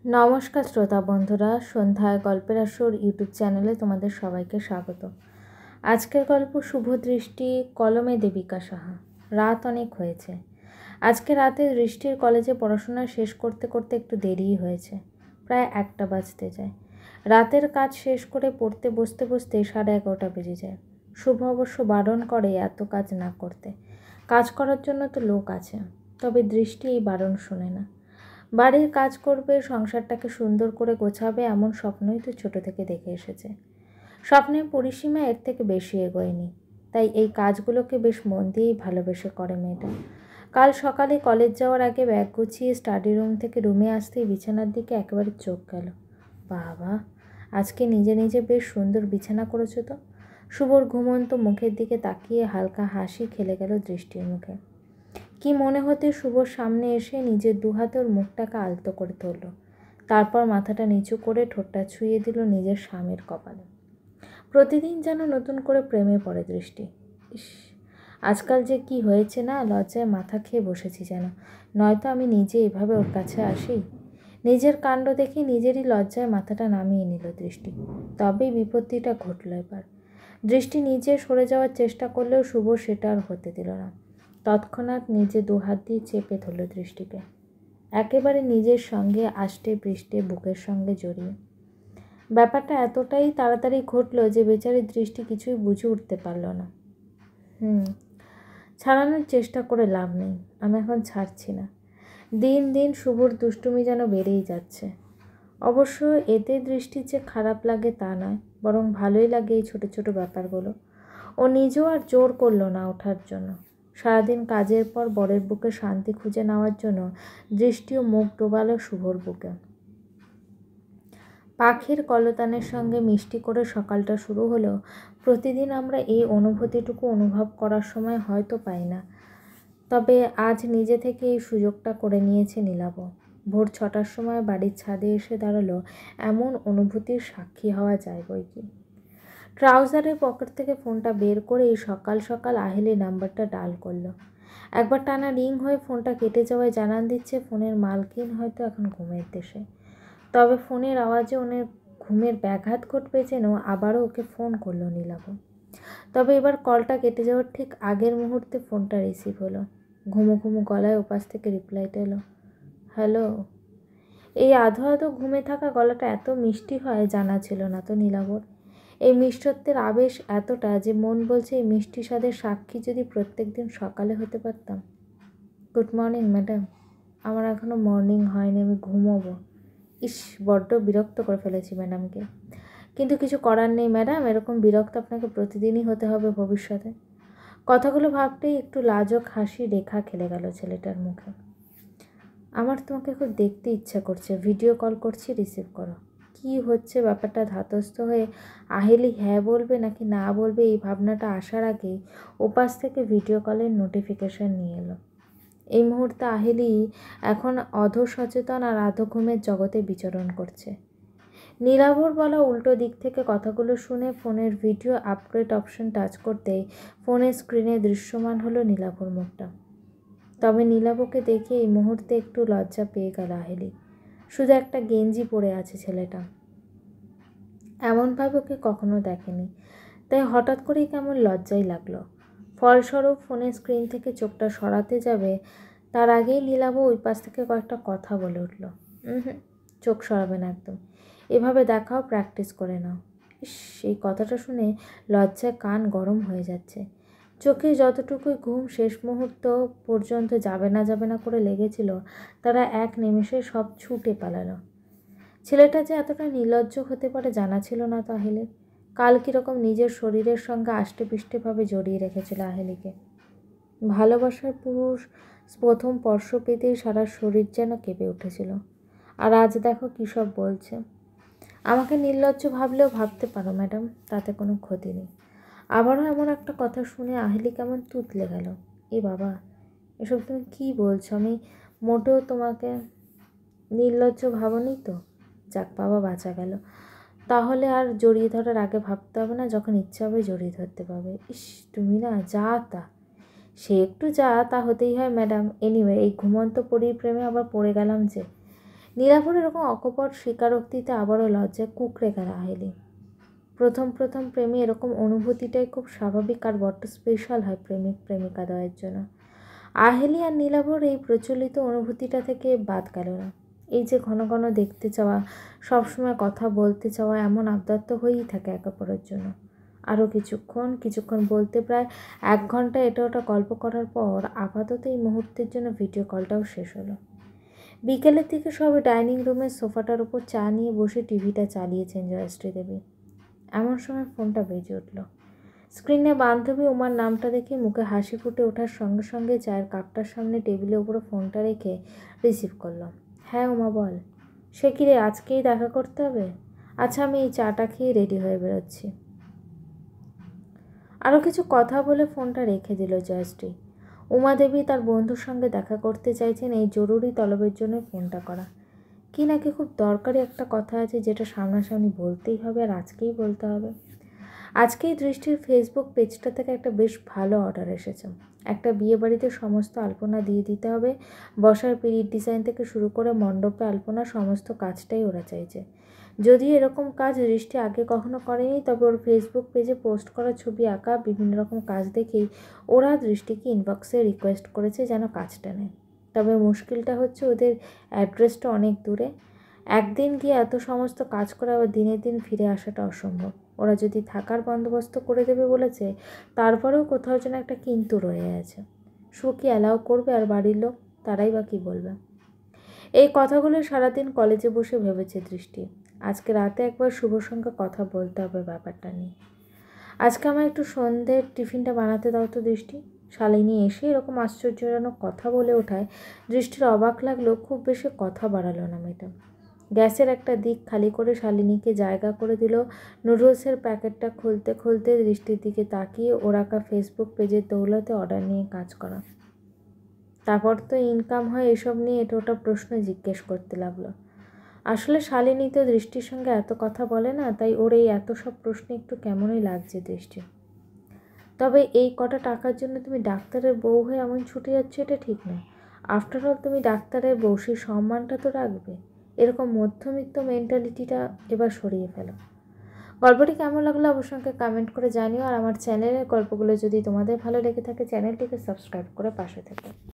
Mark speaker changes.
Speaker 1: নমস্কার শ্রোতা বন্ধুরা, সন্ধ্যায় গল্পের আসর ইউটিউব চ্যানেলে তোমাদের সবাইকে স্বাগত। আজকের গল্প শুভ দৃষ্টি, কলমে দেবিকা সাহা। রাত অনেক হয়েছে। আজকে রাতে দৃষ্টির কলেজে পড়াশোনা শেষ করতে করতে একটু দেরিই হয়েছে। প্রায় 1টা বাজতে যায়। রাতের কাজ শেষ করে পড়তে বসতে বসতে 11:30 বেজে যায়। শুভ অবশ্য বারণ করে এত কাজ না করতে, কাজ করার জন্য তো লোক আছে। তবে দৃষ্টি এই বারণ শোনে না। বাড়ির কাজ করবে, সংসারটাকে সুন্দর করে গোছাবে, এমন স্বপ্নই তো ছোট থেকে দেখে এসেছে। স্বপ্নের পরিসীমা এর থেকে বেশি এগোয়নি, তাই এই কাজগুলোকে বেশ মন দিয়েই ভালোবেসে করে মেয়েটা। কাল সকালে কলেজ যাওয়ার আগে ব্যাগ গুছিয়ে স্টাডি রুম থেকে রুমে আসতেই বিছানার দিকে একেবারে চোখ গেল। বাবা, আজকে নিজে নিজে বেশ সুন্দর বিছানা করেছো তো। শুভর ঘুমন্ত মুখের দিকে তাকিয়ে হালকা হাসি খেলে গেল দৃষ্টির মুখে। কি মনে হতে শুভর সামনে এসে নিজের দুহাতে ওর মুখটাকে আলতো করে ধরল। তারপর মাথাটা নিচু করে ঠোঁটটা ছুঁয়ে দিল নিজের স্বামীর কপালে। প্রতিদিন যেন নতুন করে প্রেমে পড়ে দৃষ্টি। ইস, আজকাল যে কি হয়েছে না, লজ্জায় মাথা খেয়ে বসেছি যেন। নয়তো আমি নিজে এভাবে ওর কাছে আসি। নিজের কাণ্ড দেখে নিজেরই লজ্জায় মাথাটা নামিয়ে নিল দৃষ্টি। তবেই বিপত্তিটা ঘটল এবার। দৃষ্টি নিজে সরে যাওয়ার চেষ্টা করলেও শুভ সেটা আর হতে দিল না। তৎক্ষণাৎ নিজে দুহাত দিয়ে চেপে ধরল দৃষ্টিকে, একেবারে নিজের সঙ্গে আষ্টে পৃষ্ঠে বুকের সঙ্গে জড়িয়ে। ব্যাপারটা এতটাই তাড়াতাড়ি ঘটল যে বেচারি দৃষ্টি কিছুই বুঝে উঠতে পারল না। ছাড়ানোর চেষ্টা করে লাভ নেই, আমি এখন ছাড়ছি না। দিন দিন শুভর দুষ্টুমি যেন বেড়েই যাচ্ছে। অবশ্য এতে দৃষ্টির যে খারাপ লাগে তা নয়, বরং ভালোই লাগে এই ছোট ছোট ব্যাপারগুলো। ও নিজেও আর জোর করলো না ওঠার জন্য। সারাদিন কাজের পর বরের বুকে শান্তি খুঁজে নেওয়ার জন্য দৃষ্টিও মুখ ডোবালো শুভর বুকে। পাখির কলতানের সঙ্গে মিষ্টি করে সকালটা শুরু হলেও প্রতিদিন আমরা এই অনুভূতিটুকু অনুভব করার সময় হয়তো পাই না। তবে আজ নিজে থেকে এই সুযোগটা করে নিয়েছে নীলাভ। ভোর 6টার সময় বাড়ির ছাদে এসে দাঁড়ালো, এমন অনুভূতির সাক্ষী হওয়া যায় বই কি। ট্রাউজারের পকেট থেকে ফোনটা বের করে এই সকাল সকাল আহেলি নাম্বারটা ডায়াল করলো। একবার টানা রিং হয়ে ফোনটা কেটে যাওয়ায় জানান দিচ্ছে ফোনের মালকিন হয়তো এখন ঘুমের দেশে। তবে ফোনের আওয়াজে ওনের ঘুমের ব্যাঘাত ঘটবে যেন আবারও ওকে ফোন করলো নীলাভ। তবে এবার কলটা কেটে যাওয়ার ঠিক আগের মুহূর্তে ফোনটা রিসিভ হলো। ঘুমো ঘুমো গলায় ওপাশ থেকে রিপ্লাইটা এলো, হ্যালো। এই আধো আধো ঘুমে থাকা গলাটা এত মিষ্টি হয় জানা ছিল না তো নীলাভর। এই মিষ্টত্বের আবেশ এতটা যে মন বলছে এই মিষ্টি স্বাদের সাক্ষী যদি প্রত্যেক দিন সকালে হতে পারতাম। Good morning madam. আমার এখনও মর্নিং হয়নি, আমি ঘুমোবো। ইস, বড্ড বিরক্ত করে ফেলেছি ম্যাডামকে। কিন্তু কিছু করার নেই ম্যাডাম, এরকম বিরক্ত আপনাকে প্রতিদিনই হতে হবে ভবিষ্যতে। কথাগুলো ভাবতেই একটু লাজক হাসি রেখা খেলে গেল ছেলেটার মুখে। আমার তোমাকে খুব দেখতে ইচ্ছা করছে, ভিডিও কল করছি, রিসিভ করো। কি হচ্ছে ব্যাপারটা ধাতস্থ হয়ে আহেলি হ্যাঁ বলবে নাকি না বলবে এই ভাবনাটা আসার আগেই ওপাশ থেকে ভিডিও কলের নোটিফিকেশন নিয়ে এলো। এই মুহূর্তে আহেলি এখন অধো সচেতন আর আধো ঘুমের জগতে বিচরণ করছে। নীলাভর বলা উল্টো দিক থেকে কথাগুলো শুনে ফোনের ভিডিও আপগ্রেড অপশন টাচ করতেই ফোনের স্ক্রিনে দৃশ্যমান হলো নীলাভর মুখটা। তবে নীলাভকে দেখে এই মুহূর্তে একটু লজ্জা পেয়ে গেল আহেলি। শুধু একটা গেঞ্জি পরে আছে ছেলেটা, এমনভাবে ওকে কখনো দেখেনি, তাই হঠাৎ করেই কেমন লজ্জাই লাগলো। ফলস্বরূপ ফোনের স্ক্রিন থেকে চোখটা সরাতে যাবে তার আগেই নীলাভ ওই পাশ থেকে কয়েকটা কথা বলে উঠল। চোখ সরাবে না একদম, এভাবে দেখাও, প্র্যাকটিস করে নাও। ইস, এই কথাটা শুনে লজ্জায় কান গরম হয়ে যাচ্ছে। চোখে যতটুকুই ঘুম শেষ মুহূর্ত পর্যন্ত যাবে না করে লেগেছিল, তারা এক নিমেষে সব ছুটে পালালো। ছেলেটা যে এতটা নির্লজ্জ হতে পারে জানা ছিল না তো আহেলের। কাল কীরকম নিজের শরীরের সঙ্গে আষ্টেপৃষ্টেভাবে জড়িয়ে রেখেছিল আহেলিকে। ভালোবাসার পুরুষ প্রথম স্পর্শ পেতেই সারা শরীর যেন কেঁপে উঠেছিল। আর আজ দেখো কী সব বলছে। আমাকে নির্লজ্জ ভাবলেও ভাবতে পারো ম্যাডাম, তাতে কোনো ক্ষতি নেই। আবারও এমন একটা কথা শুনে আহেলি কেমন তুতলে গেল। এ বাবা, এসব তুমি কী বলছো? আমি মোটেও তোমাকে নির্লজ্জ ভাবনি তো। যাক বাবা, বাঁচা গেল। তাহলে আর জড়িয়ে ধরার আগে ভাবতে হবে না, যখন ইচ্ছা হবে জড়িয়ে ধরতে পারবে। ইস, তুমি না যা তা। সে একটু যা তা হতেই হয় ম্যাডাম। এনিওয়ে, এই ঘুমন্ত পরীর প্রেমে আবার পড়ে গেলাম যে। নীলাভর এরকম অকপট স্বীকারোক্তিতে আবারও লজ্জায় কুঁকড়ে গেল আহেলি। প্রথম প্রেমে এরকম অনুভূতিটাই খুব স্বাভাবিক আর বড্ড স্পেশাল হয় প্রেমিক প্রেমিকাদ্বয়ের জন্য। আহেলি আর নীলাভর এই প্রচলিত অনুভূতিটা থেকে বাদ গেল না। এই যে ঘন ঘন দেখতে চাওয়া, সবসময় কথা বলতে চাওয়া, এমন আবদার তো হয়েই থাকে একে অপরের জন্য। আরও কিছুক্ষণ বলতে প্রায় 1 ঘন্টা এটা ওটা গল্প করার পর আপাতত এই মুহূর্তের জন্য ভিডিও কলটাও শেষ হলো। বিকেলের দিকে সবাই ডাইনিং রুমের সোফাটার উপর চা নিয়ে বসে টিভিটা চালিয়েছেন জয়শ্রী দেবী। এমন সময় ফোনটা বেজে উঠল। স্ক্রিনে বান্ধবী উমার নামটা দেখে মুখে হাসি ফুটে ওঠার সঙ্গে সঙ্গে চায়ের কাপটার সামনে টেবিলের উপরে ফোনটা রেখে রিসিভ করল। হ্যাঁ উমা বল। সে কি রে, আজকেই দেখা করতে হবে? আচ্ছা, আমি এই চাটা খেয়ে রেডি হয়ে বেরোচ্ছি। আরও কিছু কথা বলে ফোনটা রেখে দিল জয়শ্রী। উমাদেবী তার বন্ধুর সঙ্গে দেখা করতে চাইছেন, এই জরুরি তলবের জন্য ফোনটা করা। কি নাকি খুব দরকারি একটা কথা আছে যেটা সামনাসামনি বলতেই হবে, আর আজকেই বলতে হবে। আজকেই দৃষ্টির ফেসবুক পেজটা থেকে একটা বেশ ভালো অর্ডার এসেছে। একটা বিয়েবাড়িতে সমস্ত আলপনা দিয়ে দিতে হবে। বসার পিঁড়ির ডিজাইন থেকে শুরু করে মণ্ডপে আলপনা সমস্ত কাজটাই ওরা চাইছে। যদিও এরকম কাজ দৃষ্টি আগে কখনো করেনি, তবে ওর ফেসবুক পেজে পোস্ট করা ছবি আঁকা বিভিন্ন রকম কাজ দেখেই ওরা দৃষ্টিকে ইনবক্সে রিকোয়েস্ট করেছে যেন কাজটা নেয়। তবে মুশকিলটা হচ্ছে ওদের অ্যাড্রেসটা অনেক দূরে। একদিন গিয়ে এত সমস্ত কাজ করে আবার দিনের দিন ফিরে আসাটা অসম্ভব। ওরা যদি থাকার বন্দোবস্ত করে দেবে বলেছে, তারপরেও কোথাও যেন একটা কিন্তু রয়ে আছে। কি অ্যালাউ করবে, আর বাড়ির লোক তারাই বা কী বলবে? এই কথাগুলো সারাদিন কলেজে বসে ভেবেছে দৃষ্টি। আজকে রাতে একবার শুভর সঙ্গে কথা বলতে হবে ব্যাপারটা নিয়ে। আজকে আমার একটু সন্ধ্যের টিফিনটা বানাতে দাও তো দৃষ্টি। শালিনী এসে এরকম আশ্চর্যজনক কথা বলে ওঠায় দৃষ্টির অবাক লাগলেও খুব বেশি কথা বাড়ালো না মেয়েটা। গ্যাসের একটা দিক খালি করে শালিনীকে জায়গা করে দিল। নুডলসের প্যাকেটটা খুলতে দৃষ্টির দিকে তাকিয়ে ওরাকা ফেসবুক পেজের দৌলতে অর্ডার নিয়ে কাজ করা। তারপর তো ইনকাম হয় এসব নিয়ে এটা ওটা প্রশ্ন জিজ্ঞেস করতে লাগলো। আসলে শালিনী তো দৃষ্টির সঙ্গে এত কথা বলে না, তাই ওর এই এত সব প্রশ্ন একটু কেমনই লাগছে দৃষ্টি। তবে এই কটা টাকার জন্য তুমি ডাক্তারের বউ হয়ে এমন ছুটে যাচ্ছ, এটা ঠিক নয়। আফটার অল তুমি ডাক্তারের বউ, সেই সম্মানটা তো রাখবে। এরকম মধ্যবিত্ত মেন্টালিটিটা এবার সরিয়ে ফেলো। গল্পটি কেমন লাগলো অবশ্যই আমাকে কমেন্ট করে জানিও। আর আমার চ্যানেলের গল্পগুলো যদি তোমাদের ভালো লেগে থাকে, চ্যানেলটিকে সাবস্ক্রাইব করে পাশে থেকো।